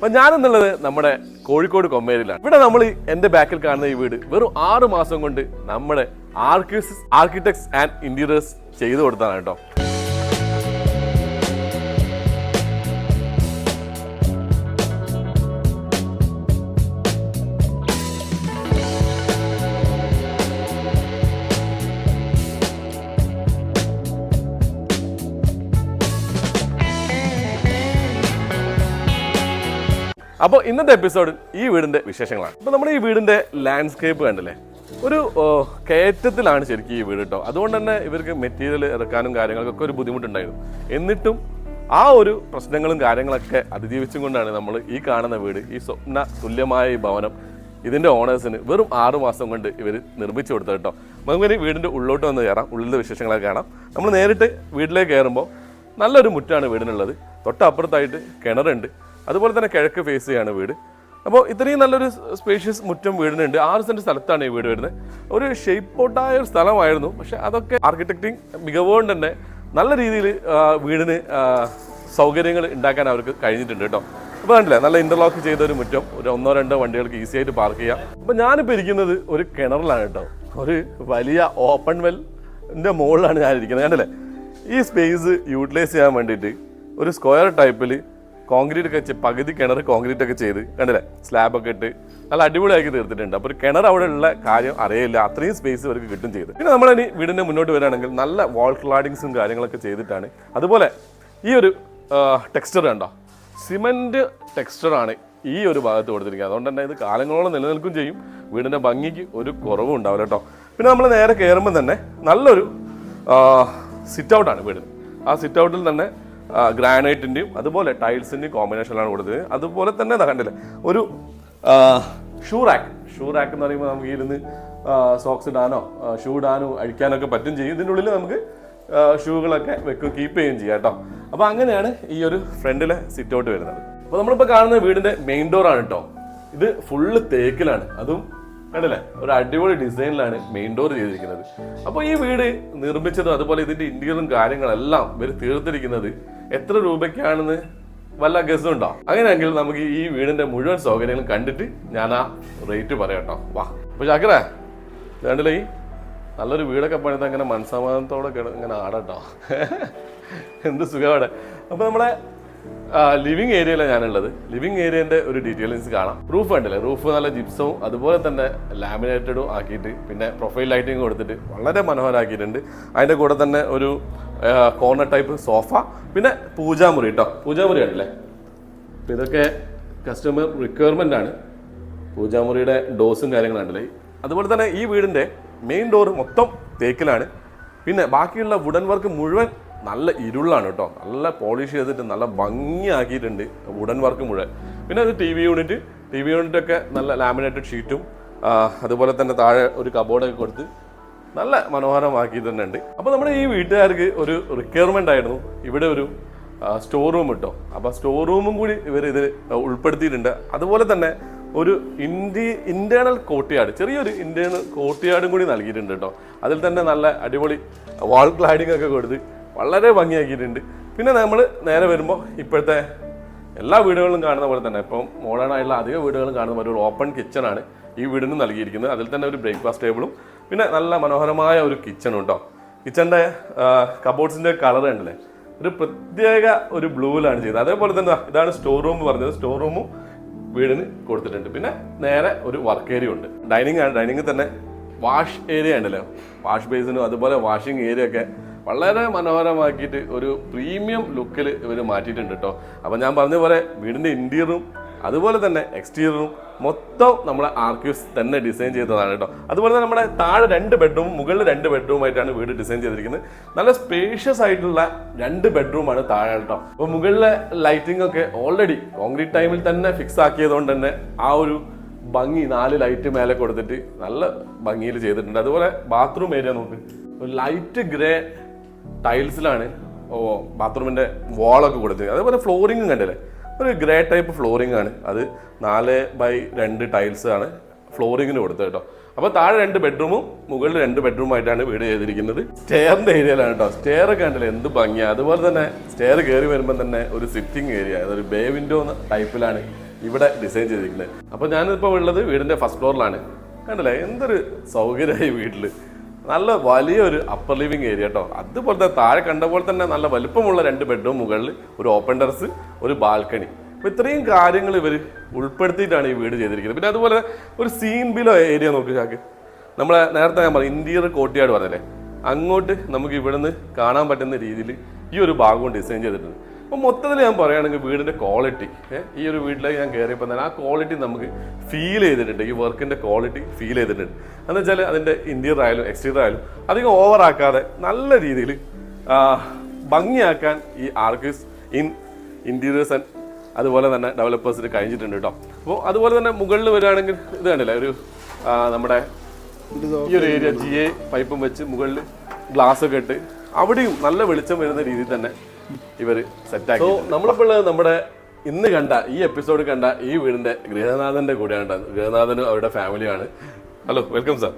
അപ്പൊ ഞാനെന്നുള്ളത് നമ്മുടെ കോഴിക്കോട് കൊമ്മേരിയിലാണ്. ഇവിടെ നമ്മൾ എന്റെ ബാക്കിൽ കാണുന്ന ഈ വീട് വെറും 6 മാസം കൊണ്ട് നമ്മുടെ ആർക്കിടെക്ട്സ് ആൻഡ് ഇന്റീരിയേഴ്സ് ചെയ്തു കൊടുത്താണ് കേട്ടോ. അപ്പോൾ ഇന്നത്തെ എപ്പിസോഡിൽ ഈ വീടിന്റെ വിശേഷങ്ങളാണ്. അപ്പോൾ നമ്മുടെ ഈ വീടിന്റെ ലാൻഡ്സ്കേപ്പ് കണ്ടല്ലേ, ഒരു കയറ്റത്തിലാണ് ശരിക്കും ഈ വീട് കേട്ടോ. അതുകൊണ്ട് തന്നെ ഇവർക്ക് മെറ്റീരിയൽ ഇറക്കാനും കാര്യങ്ങൾക്കൊക്കെ ഒരു ബുദ്ധിമുട്ടുണ്ടായിരുന്നു. എന്നിട്ടും ആ ഒരു പ്രശ്നങ്ങളും കാര്യങ്ങളൊക്കെ അതിജീവിച്ചും കൊണ്ടാണ് നമ്മൾ ഈ കാണുന്ന വീട്, ഈ സ്വപ്ന തുല്യമായ ഈ ഭവനം ഇതിന്റെ ഓണേഴ്സിന് വെറും 6 മാസം കൊണ്ട് ഇവർ നിർമ്മിച്ചു കൊടുത്തത് കേട്ടോ. നമുക്ക് വീടിന്റെ ഉള്ളോട്ട് വന്ന് കയറാം, ഉള്ളിലെ വിശേഷങ്ങളൊക്കെ കാണാം. നമ്മൾ നേരിട്ട് വീട്ടിലേക്ക് കയറുമ്പോൾ നല്ലൊരു മുറ്റാണ് വീടിനുള്ളത്. തൊട്ടപ്പുറത്തായിട്ട് കിണറുണ്ട്, അതുപോലെ തന്നെ കിഴക്ക് ഫേസ് ചെയ്യാണ് വീട്. അപ്പോൾ ഇത്രയും നല്ലൊരു സ്പേഷ്യസ് മുറ്റം വീടിനുണ്ട്. 6 സെന്റ് സ്ഥലത്താണ് ഈ വീട് വരുന്നത്. ഒരു ഷേപ്പ് ഔട്ടായ ഒരു സ്ഥലമായിരുന്നു, പക്ഷെ അതൊക്കെ ആർക്കിടെക്റ്റിംഗ് മികവുകൊണ്ട് തന്നെ നല്ല രീതിയിൽ വീടിന് സൗകര്യങ്ങൾ ഉണ്ടാക്കാൻ അവർക്ക് കഴിഞ്ഞിട്ടുണ്ട് കേട്ടോ. അപ്പോൾ കണ്ടില്ലേ, നല്ല ഇന്റർലോക്ക് ചെയ്ത ഒരു മുറ്റം, ഒരു 1-2 വണ്ടികൾക്ക് ഈസി ആയിട്ട് പാർക്ക് ചെയ്യാം. അപ്പോൾ ഞാനിപ്പോൾ ഇരിക്കുന്നത് ഒരു കിണറിലാണ് കേട്ടോ. ഒരു വലിയ ഓപ്പൺ വെല്ലിൻ്റെ മുകളിലാണ് ഞാൻ ഇരിക്കുന്നത്. കണ്ടില്ലേ, ഈ സ്പേസ് യൂട്ടിലൈസ് ചെയ്യാൻ വേണ്ടിയിട്ട് ഒരു സ്ക്വയർ ടൈപ്പിൽ കോൺക്രീറ്റ് ഒക്കെ പകുതി കിണർ കോൺക്രീറ്റ് ഒക്കെ ചെയ്ത് കണ്ടില്ലേ, സ്ലാബൊക്കെ ഇട്ട് നല്ല അടിപൊളിയാക്കി തീർത്തിട്ടുണ്ട്. അപ്പോൾ ഒരു കിണർ അവിടെ ഉള്ള കാര്യം അറിയില്ല, അത്രയും സ്പേസ് അവർക്ക് കിട്ടും ചെയ്ത്. പിന്നെ നമ്മളിനി വീടിൻ്റെ മുന്നോട്ട് വരികയാണെങ്കിൽ നല്ല വാൾ ക്ലാഡിങ്സും കാര്യങ്ങളൊക്കെ ചെയ്തിട്ടാണ്. അതുപോലെ ഈ ഒരു ടെക്സ്ചർ കണ്ടോ, സിമെൻറ്റ് ടെക്സ്ചറാണ് ഈ ഒരു ഭാഗത്ത് കൊടുത്തിരിക്കുന്നത്. അതുകൊണ്ട് തന്നെ ഇത് കാലങ്ങളോളം നിലനിൽക്കും ചെയ്യും, വീടിൻ്റെ ഭംഗിക്ക് ഒരു കുറവും ഉണ്ടാവില്ല കേട്ടോ. പിന്നെ നമ്മൾ നേരെ കയറുമ്പോൾ തന്നെ നല്ലൊരു സിറ്റ് ഔട്ടാണ് വീടിന്. ആ സിറ്റ് ഔട്ടിൽ തന്നെ ഗ്രാനൈറ്റിൻ്റെയും അതുപോലെ ടൈൽസിൻ്റെയും കോമ്പിനേഷനിലാണ് കൊടുത്തത്. അതുപോലെ തന്നെ കണ്ടില്ലേ, ഒരു ഷൂ റാക്ക് എന്ന് പറയുമ്പോൾ നമുക്ക് ഇരുന്ന് സോക്സ് ഇടാനോ ഷൂ ഇടാനോ അഴിക്കാനൊക്കെ പറ്റും ചെയ്യും. ഇതിൻ്റെ ഉള്ളിൽ നമുക്ക് ഷൂകളൊക്കെ വെക്കും, കീപ്പ് ചെയ്യുകയും ചെയ്യാം കേട്ടോ. അപ്പോൾ അങ്ങനെയാണ് ഈ ഒരു ഫ്രണ്ടിലെ സിറ്റ് ഔട്ട് വരുന്നത്. അപ്പോൾ നമ്മളിപ്പോൾ കാണുന്ന വീടിൻ്റെ മെയിൻ ഡോറാണ് കേട്ടോ. ഇത് ഫുള്ള് തേക്കിലാണ്, അതും കണ്ടില്ലേ ഒരു അടിപൊളി ഡിസൈനിലാണ് മെയിൻ ഡോർ ചെയ്തിരിക്കുന്നത്. അപ്പോൾ ഈ വീട് നിർമ്മിച്ചതും അതുപോലെ ഇതിന്റെ ഇന്റീരിയറും കാര്യങ്ങളെല്ലാം ഇവർ തീർത്തിരിക്കുന്നത് എത്ര രൂപയ്ക്കാണെന്ന് വല്ല ഗസ്സും ഉണ്ടോ? അങ്ങനെയെങ്കിൽ നമുക്ക് ഈ വീടിന്റെ മുഴുവൻ സൗകര്യങ്ങളും കണ്ടിട്ട് ഞാൻ ആ റേറ്റ് പറയാം കേട്ടോ. വാ. അപ്പോൾ ചാക്കറേ കണ്ടില്ലേ, ഈ നല്ലൊരു വീടൊക്കെ പണിത് അങ്ങനെ മനസ്സമാധാനത്തോടെ ഇങ്ങനെ ആടട്ടോ, എന്ത് സുഖമാണ്. അപ്പോൾ നമ്മളെ ലിവിങ് ഏരിയയിലാണ് ഞാനുള്ളത്. ലിവിങ് ഏരിയൻ്റെ ഒരു ഡീറ്റെയിൽസ് കാണാം. റൂഫ് കണ്ടില്ലേ, റൂഫ് നല്ല ജിപ്സവും അതുപോലെ തന്നെ ലാമിനേറ്റഡും ആക്കിയിട്ട് പിന്നെ പ്രൊഫൈൽ ലൈറ്റിംഗ് കൊടുത്തിട്ട് വളരെ മനോഹരമാക്കിയിട്ടുണ്ട്. അതിൻ്റെ കൂടെ തന്നെ ഒരു കോർണർ ടൈപ്പ് സോഫ, പിന്നെ പൂജാമുറി കേട്ടോ. പൂജാമുറി കണ്ടില്ലേ, അപ്പോൾ ഇതൊക്കെ കസ്റ്റമർ റിക്വയർമെൻ്റ് ആണ്. പൂജാമുറിയുടെ ഡോസും കാര്യങ്ങളും കണ്ടില്ലേ. അതുപോലെ തന്നെ ഈ വീടിൻ്റെ മെയിൻ ഡോർ മൊത്തം തേക്കിലാണ്. പിന്നെ ബാക്കിയുള്ള വുഡൻ വർക്ക് മുഴുവൻ നല്ല ഇരുളാണ് കേട്ടോ. നല്ല പോളിഷ് ചെയ്തിട്ട് നല്ല ഭംഗിയാക്കിയിട്ടുണ്ട് വുഡൻ വർക്ക് മുഴുവൻ. പിന്നെ അത് ടി വി യൂണിറ്റ് ഒക്കെ നല്ല ലാമിനേറ്റഡ് ഷീറ്റും അതുപോലെ തന്നെ താഴെ ഒരു കബോർഡൊക്കെ കൊടുത്ത് നല്ല മനോഹരമാക്കി തന്നെ ഉണ്ട്. അപ്പോൾ നമ്മുടെ ഈ വീട്ടുകാർക്ക് ഒരു റിക്വയർമെൻ്റ് ആയിരുന്നു ഇവിടെ ഒരു സ്റ്റോർ റൂം കിട്ടോ. അപ്പോൾ സ്റ്റോർ റൂമും കൂടി ഇവർ ഇതിൽ ഉൾപ്പെടുത്തിയിട്ടുണ്ട്. അതുപോലെ തന്നെ ഒരു ഇന്റേണൽ കോർട്ട്യാർഡ്, ചെറിയൊരു ഇന്റേണൽ കോർട്ട്യാർഡും കൂടി നൽകിയിട്ടുണ്ട് കേട്ടോ. അതിൽ തന്നെ നല്ല അടിപൊളി വാൾ ക്ലാഡിംഗ് ഒക്കെ കൊടുത്ത് വളരെ ഭംഗിയാക്കിയിട്ടുണ്ട്. പിന്നെ നമ്മൾ നേരെ വരുമ്പോൾ ഇപ്പോഴത്തെ എല്ലാ വീടുകളിലും കാണുന്ന പോലെ തന്നെ ഇപ്പം മോഡേൺ ആയിട്ടുള്ള അധിക വീടുകളും കാണുന്ന ഒരു ഓപ്പൺ കിച്ചണാണ് ഈ വീടിന് നൽകിയിരിക്കുന്നത്. അതിൽ തന്നെ ഒരു ബ്രേക്ക്ഫാസ്റ്റ് ടേബിളും പിന്നെ നല്ല മനോഹരമായ ഒരു കിച്ചണും കേട്ടോ. കിച്ചണിൻ്റെ കബോർഡ്സിൻ്റെ കളർ കണ്ടല്ലേ, ഒരു പ്രത്യേക ഒരു ബ്ലൂവിലാണ് ചെയ്തത്. അതേപോലെ തന്നെ ഇതാണ് സ്റ്റോർ റൂം പറഞ്ഞത്, സ്റ്റോർ റൂമും വീടിന് കൊടുത്തിട്ടുണ്ട്. പിന്നെ നേരെ ഒരു വർക്ക് ഏരിയ ഉണ്ട്. ഡൈനിങ് ആണ്, ഡൈനിങ്ങിൽ തന്നെ വാഷ് ഏരിയ ഉണ്ടല്ലോ, വാഷ് ബേസിനും അതുപോലെ വാഷിംഗ് ഏരിയ ഒക്കെ വളരെ മനോഹരമാക്കിയിട്ട് ഒരു പ്രീമിയം ലുക്കിൽ ഇവർ മാറ്റിയിട്ടുണ്ട് കേട്ടോ. അപ്പം ഞാൻ പറഞ്ഞ പോലെ വീടിൻ്റെ ഇൻറ്റീരിയറും അതുപോലെ തന്നെ എക്സ്റ്റീരിയറും മൊത്തം നമ്മളെ ആർക്യൂസ് തന്നെ ഡിസൈൻ ചെയ്തതാണ് കേട്ടോ. അതുപോലെ തന്നെ നമ്മുടെ താഴെ 2 ബെഡ്റൂമും മുകളിൽ 2 ബെഡ്റൂമായിട്ടാണ് വീട് ഡിസൈൻ ചെയ്തിരിക്കുന്നത്. നല്ല സ്പേഷ്യസ് ആയിട്ടുള്ള 2 ബെഡ്റൂമാണ് താഴെ കേട്ടോ. അപ്പോൾ മുകളിലെ ലൈറ്റിംഗ് ഒക്കെ ഓൾറെഡി കോൺക്രീറ്റ് ടൈമിൽ തന്നെ ഫിക്സ് ആക്കിയതുകൊണ്ട് തന്നെ ആ ഒരു ഭംഗി 4 ലൈറ്റ് മേലെ കൊടുത്തിട്ട് നല്ല ഭംഗിയിൽ ചെയ്തിട്ടുണ്ട്. അതുപോലെ ബാത്റൂം ഏരിയ നോക്ക്, ഒരു ലൈറ്റ് ഗ്രേ ടൈൽസിലാണ് ബാത്റൂമിൻ്റെ വാളൊക്കെ കൊടുത്തത്. അതേപോലെ ഫ്ലോറിങ്ങും കണ്ടില്ലേ, ഒരു ഗ്രേ ടൈപ്പ് ഫ്ലോറിംഗ് ആണ്. അത് 4x2 ടൈൽസ് ആണ് ഫ്ലോറിങ്ങിന് കൊടുത്തത് കേട്ടോ. അപ്പോൾ താഴെ 2 ബെഡ്റൂമും മുകളിൽ 2 ബെഡ്റൂമായിട്ടാണ് വീട് ചെയ്തിരിക്കുന്നത്. സ്റ്റെയറിൻ്റെ ഏരിയയിലാണ് കേട്ടോ. സ്റ്റെയർ ഒക്കെ ഉണ്ടല്ലോ എന്ത് ഭംഗിയാണ്. അതുപോലെ തന്നെ സ്റ്റെയർ കയറി വരുമ്പോൾ തന്നെ ഒരു സിറ്റിംഗ് ഏരിയ, അതൊരു ബേ വിൻഡോ ടൈപ്പിലാണ് ഇവിടെ ഡിസൈൻ ചെയ്തിരിക്കുന്നത്. അപ്പോൾ ഞാനിപ്പോൾ ഉള്ളത് വീടിൻ്റെ ഫസ്റ്റ് ഫ്ലോറിലാണ്. കണ്ടില്ലേ എന്തൊരു സൗകര്യമായി വീട്ടിൽ. നല്ല വലിയൊരു അപ്പർ ലിവിങ് ഏരിയ കേട്ടോ. അതുപോലത്തെ താഴെ കണ്ട പോലെ തന്നെ നല്ല വലുപ്പമുള്ള 2 ബെഡ്റൂം, മുകളിൽ ഒരു ഓപ്പൺ ടെറസ്, ഒരു ബാൽക്കണി. അപ്പോൾ ഇത്രയും കാര്യങ്ങൾ ഇവർ ഉൾപ്പെടുത്തിയിട്ടാണ് ഈ വീട് ചെയ്തിരിക്കുന്നത്. പിന്നെ അതുപോലെ ഒരു സീൻ ബിലോ ഏരിയ നോക്കി ചാക്ക്. നമ്മളെ നേരത്തെ ഞാൻ പറഞ്ഞു ഇന്റീരിയർ കോർട്ട്യാർഡ് പറഞ്ഞല്ലേ, അങ്ങോട്ട് നമുക്ക് ഇവിടുന്ന് കാണാൻ പറ്റുന്ന രീതിയിൽ ഈ ഒരു ഭാഗവും ഡിസൈൻ ചെയ്തിട്ടുണ്ട്. അപ്പോൾ മൊത്തത്തിൽ ഞാൻ പറയുകയാണെങ്കിൽ വീടിൻ്റെ ക്വാളിറ്റി, ഈ ഒരു വീട്ടിലേക്ക് ഞാൻ കയറിയപ്പോൾ തന്നെ ആ ക്വാളിറ്റി നമുക്ക് ഫീൽ ചെയ്തിട്ടുണ്ട്. ഈ വർക്കിൻ്റെ ക്വാളിറ്റി ഫീൽ ചെയ്തിട്ടുണ്ട്. എന്ന് വെച്ചാൽ അതിൻ്റെ ഇൻറ്റീരിയർ ആയാലും എക്സ്റ്റീരിയർ ആയാലും അധികം ഓവറാക്കാതെ നല്ല രീതിയിൽ ഭംഗിയാക്കാൻ ഈ ആർക്കിസ് ഇൻറ്റീരിയേഴ്സ് ആൻഡ് അതുപോലെ തന്നെ ഡെവലപ്പേഴ്സിന് കഴിഞ്ഞിട്ടുണ്ട് കേട്ടോ. അപ്പോൾ അതുപോലെ തന്നെ മുകളിൽ വരികയാണെങ്കിൽ ഇത് കണ്ടില്ല, ഒരു നമ്മുടെ ഈ ഒരു ഏരിയ GA പൈപ്പും വെച്ച് മുകളിൽ ഗ്ലാസ് ഒക്കെ ഇട്ട് അവിടെയും നല്ല വെളിച്ചം വരുന്ന രീതിയിൽ തന്നെ ഇവർ സെറ്റാക്കി. നമ്മളിപ്പോൾ നമ്മുടെ ഇന്ന് കണ്ട ഈ എപ്പിസോഡ് കണ്ട ഈ വീടിന്റെ ഗൃഹനാഥന്റെ കൂടെയാണ്. ഗൃഹനാഥനും അവരുടെ ഫാമിലിയാണ്. Hello, welcome sir.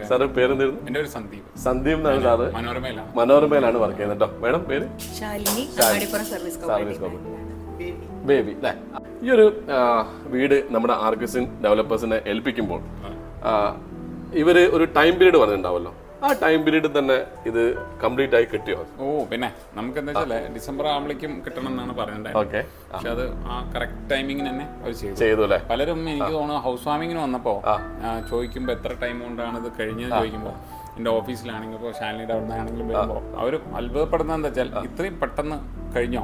സാറ് പേരെന്തായിരുന്നു? എൻ്റെ പേര് സന്ദീപ്. സന്ദീപ് എന്നാണ് സാറ്. മനോരമയിലാണ് വർക്ക് ചെയ്യുന്നത് കേട്ടോ. മേഡം പേര്? സർവീസ് ബേബി അല്ലേ. ഈ ഒരു വീട് നമ്മുടെ ആർക്കിസിൻ ഡെവലപ്പേഴ്സിനെ ഏൽപ്പിക്കുമ്പോൾ ഇവര് ഒരു ടൈം പീരീഡ് പറഞ്ഞിട്ടുണ്ടാവല്ലോ, ആ ടൈം പീരീഡ് തന്നെ ഇത് കംപ്ലീറ്റ് ആയി കിട്ടിയോ? ഓ പിന്നെ നമുക്ക് എന്താ വെച്ചാൽ ഡിസംബർ ആവുമ്പോഴേക്കും കിട്ടണം എന്നാണ് പറഞ്ഞിട്ടുണ്ടായിരുന്നത്. പക്ഷെ അത് ആ കറക്റ്റ് ടൈമിങ്ങിന് തന്നെ അവർ ചെയ്തു അല്ലേ. പലരും എനിക്ക് തോന്നുന്നു ഹൗസ് വാമിങ്ങിന് വന്നപ്പോ ചോദിക്കുമ്പോ എത്ര ടൈം കൊണ്ടാണ് ഇത് കഴിഞ്ഞത് ചോദിക്കുമ്പോൾ എൻ്റെ ഓഫീസിലാണെങ്കിൽ ഇപ്പോൾ ഷാലിനിയുടെ അവിടെ നിന്നാണെങ്കിലും വരുമ്പോൾ അവർ അത്ഭുതപ്പെടുന്നത് എന്താ വെച്ചാൽ ഇത്രയും പെട്ടെന്ന് കഴിഞ്ഞോ,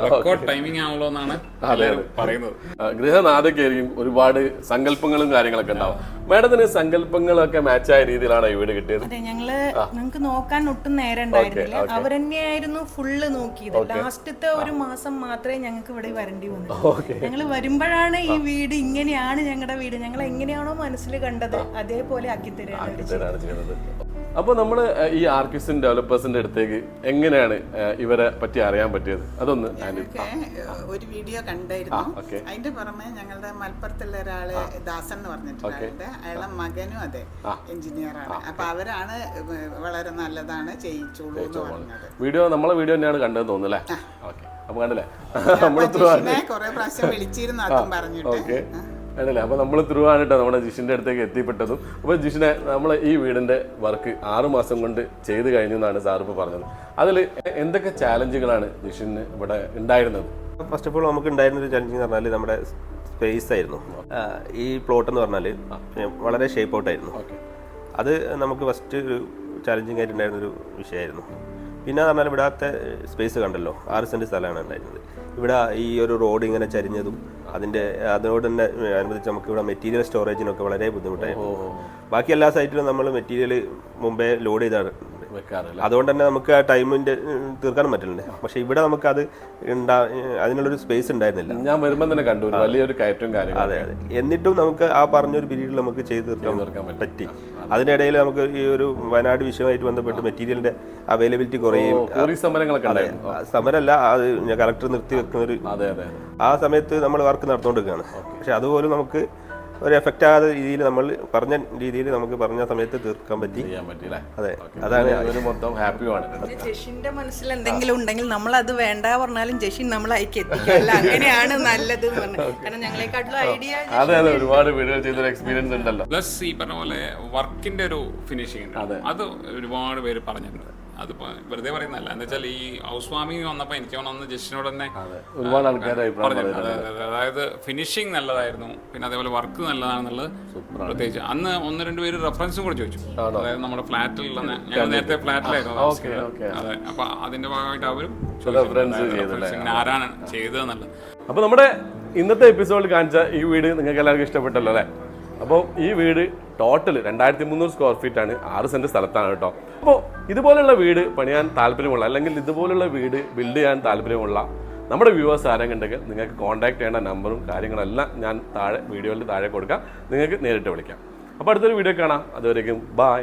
റെക്കോർഡ് ടൈമിംഗ് ആണല്ലോ എന്നാണ് പറയുന്നത്. ഗൃഹനാഥയ്ക്കായിരിക്കും ഒരുപാട് സങ്കല്പങ്ങളും കാര്യങ്ങളൊക്കെ ഉണ്ടാവും. മാഡത്തിന് സങ്കല്പങ്ങളൊക്കെ മാച്ചായ രീതിയിലാണ് ഈ വീട് കിട്ടിയത്. അതെ, ഞങ്ങൾക്ക് നോക്കാൻ ഒട്ടും നേരം ഉണ്ടായിരുന്നില്ല. അവർ തന്നെയായിരുന്നു ഫുള്ള് നോക്കിയത്. ലാസ്റ്റത്തെ ഒരു മാസം മാത്രമേ ഞങ്ങൾക്ക് ഇവിടെ വരേണ്ടി വന്നു. ഞങ്ങൾ വരുമ്പോഴാണ് ഈ വീട് ഇങ്ങനെയാണ് ഞങ്ങളുടെ വീട്, ഞങ്ങൾ എങ്ങനെയാണോ മനസ്സിൽ കണ്ടത് അതേപോലെ ആക്കി തരാണ് ചെയ്യുന്നത്. അപ്പോൾ നമ്മൾ ഈ ആർക്കിസിൻ ഡെവലപ്പേഴ്സിന്റെ അടുത്തേക്ക് എങ്ങനെയാണ് ഇവരെ പറ്റി അറിയാൻ പറ്റിയത്? അതൊന്ന് ഒരു വീഡിയോ കണ്ടായിരുന്നു. അതിന്റെ പുറമെ ഞങ്ങളുടെ മലപ്പുറത്തുള്ള ഒരാള് ദാസൻ എന്ന് പറഞ്ഞിട്ടുണ്ട്, അയാളെ മകനും അതെ എഞ്ചിനീയറാണ്. അപ്പൊ അവരാണ് വളരെ നല്ലതാണ് ചെയ്യിച്ചോളൂ എന്ന് പറഞ്ഞത്. നമ്മളെ വീഡിയോ തന്നെയാണ് കണ്ടതെന്ന് തോന്നുന്നല്ലേ? അപ്പൊ കണ്ടല്ലേ, കുറെ പ്രാവശ്യം വിളിച്ചിരുന്നു അതും പറഞ്ഞിട്ട്. അതല്ലേ, അപ്പോൾ നമ്മൾ ത്രൂ ആണ് കേട്ടോ നമ്മുടെ ജിഷിൻ്റെ അടുത്തേക്ക് എത്തിപ്പെട്ടതും. അപ്പോൾ ജിഷിനെ നമ്മൾ ഈ വീടിൻ്റെ വർക്ക് 6 മാസം കൊണ്ട് ചെയ്ത് കഴിഞ്ഞു എന്നാണ് സാർ ഇപ്പോൾ പറഞ്ഞത്. അതിൽ എന്തൊക്കെ ചാലഞ്ചുകളാണ് ജിഷിന് ഇവിടെ ഉണ്ടായിരുന്നത്? ഫസ്റ്റ് ഓഫ് ഓൾ നമുക്ക് ഉണ്ടായിരുന്നൊരു ചാലഞ്ച് എന്ന് പറഞ്ഞാൽ നമ്മുടെ സ്പേസ് ആയിരുന്നു. ഈ പ്ലോട്ട് എന്ന് പറഞ്ഞാൽ വളരെ ഷേപ്പ് ഔട്ടായിരുന്നു. അത് നമുക്ക് ഫസ്റ്റ് ഒരു ചാലഞ്ചിങ് ആയിട്ടുണ്ടായിരുന്നൊരു വിഷയമായിരുന്നു. പിന്നെ എന്ന് പറഞ്ഞാൽ ഇവിടത്തെ സ്പേസ് കണ്ടല്ലോ, 6 സെൻറ്റ് സ്ഥലമാണ് ഉണ്ടായിരുന്നത്. ഇവിടെ ഈ ഒരു റോഡ് ഇങ്ങനെ ചരിഞ്ഞതും അതിനോട് തന്നെ അനുബന്ധിച്ച് നമുക്ക് ഇവിടെ മെറ്റീരിയൽ സ്റ്റോറേജിനൊക്കെ വളരെ ബുദ്ധിമുട്ടായിരുന്നു. ബാക്കി എല്ലാ സൈറ്റിലും നമ്മൾ മെറ്റീരിയൽ മുമ്പേ ലോഡ് ചെയ്താണ് വെക്കാറില്ല. അതുകൊണ്ട് തന്നെ നമുക്ക് ആ ടൈമിൻ്റെ തീർക്കാനും പറ്റില്ല. പക്ഷെ ഇവിടെ നമുക്ക് അത് അതിനുള്ളൊരു സ്പേസ് ഉണ്ടായിരുന്നില്ല. ഞാൻ വരുമ്പോൾ തന്നെ കണ്ടു വലിയൊരു കയറ്റവും കാര്യം. അതെ അതെ. എന്നിട്ടും നമുക്ക് ആ പറഞ്ഞൊരു പീരീഡിൽ നമുക്ക് ചെയ്ത് തീർക്കാൻ പറ്റി. അതിനിടയിൽ നമുക്ക് ഈ ഒരു വയനാട് വിഷയമായിട്ട് ബന്ധപ്പെട്ട് മെറ്റീരിയലിന്റെ അവൈലബിലിറ്റി കുറയും. സമരമല്ല, അത് കളക്ടർ നിർത്തി വെക്കുന്ന ഒരു ആ സമയത്ത് നമ്മൾ വർക്ക് നടന്നുകൊണ്ടിരിക്കുകയാണ്. പക്ഷെ അതുപോലും നമുക്ക് ഒരു എഫക്റ്റ് ആകാത്ത രീതിയിൽ നമ്മൾ പറഞ്ഞ രീതിയിൽ നമുക്ക് പറഞ്ഞ സമയത്ത് തീർക്കാൻ പറ്റി. അതെ, അതാണ് ജഷിന്റെ മനസ്സിൽ എന്തെങ്കിലും ഉണ്ടെങ്കിൽ നമ്മൾ അത് വേണ്ട പറഞ്ഞാലും ജഷിൻ നമ്മൾ അയക്കി എത്തിക്കല്ല, അങ്ങനെയാണ് നല്ലത്. കാരണം ഞങ്ങളെക്കാട്ടിലും ഐഡിയ ഒരുപാട് വീഡിയോ ചെയ്തൊരു എക്സ്പീരിയൻസ് ഉണ്ടല്ലോ. പ്ലസ് ഈ പറഞ്ഞ പോലെ വർക്കിന്റെ ഒരു ഫിനിഷിംഗ് അത് ഒരുപാട് പേര് പറഞ്ഞിട്ടുണ്ട്. അതിപ്പോ വെറുതെ പറയുന്നല്ല, എന്താ വെച്ചാൽ ഈ ഹൗസ് വാമിങ് വന്നപ്പോ എനിക്ക് തോന്നുന്നു ജസ്റ്റിനോട് തന്നെ ഒരുപാട് ആൾക്കാർ പറഞ്ഞിട്ടുണ്ട്. അതായത് ഫിനിഷിംഗ് നല്ലതായിരുന്നു, പിന്നെ അതേപോലെ വർക്ക് നല്ലതാണെന്നുള്ളത്. പ്രത്യേകിച്ച് അന്ന് 1-2 പേര് റെഫറൻസും കൂടെ ചോദിച്ചു. അതായത് നമ്മുടെ ഫ്ലാറ്റിലുള്ള ഞങ്ങൾ നേരത്തെ ഫ്ലാറ്റിലായിരുന്നു. അതെ, അപ്പൊ അതിന്റെ ഭാഗമായിട്ട് അവരും ചോദിച്ചു ആരാണ് ചെയ്തതെന്നുള്ളത്. അപ്പൊ നമ്മുടെ ഇന്നത്തെ എപ്പിസോഡിൽ കാണിച്ച ഈ വീട് നിങ്ങൾക്ക് എല്ലാവർക്കും ഇഷ്ടപ്പെട്ടല്ലോ അല്ലേ? അപ്പോൾ ഈ വീട് ടോട്ടൽ 2300 സ്ക്വയർ ഫീറ്റ് ആണ്, 6 സെൻറ്റ് സ്ഥലത്താണ് കേട്ടോ. അപ്പോൾ ഇതുപോലുള്ള വീട് പണിയാൻ താല്പര്യമുള്ള അല്ലെങ്കിൽ ഇതുപോലുള്ള വീട് ബിൽഡ് ചെയ്യാൻ താല്പര്യമുള്ള നമ്മുടെ വ്യൂവേഴ്സ് ആരെങ്കിലും ഉണ്ടെങ്കിൽ നിങ്ങൾക്ക് കോൺടാക്ട് ചെയ്യേണ്ട നമ്പറും കാര്യങ്ങളെല്ലാം ഞാൻ വീഡിയോയിൽ താഴെ കൊടുക്കാം. നിങ്ങൾക്ക് നേരിട്ട് വിളിക്കാം. അപ്പോൾ അടുത്തൊരു വീഡിയോ കാണാം. അതുവരേക്കും ബൈ.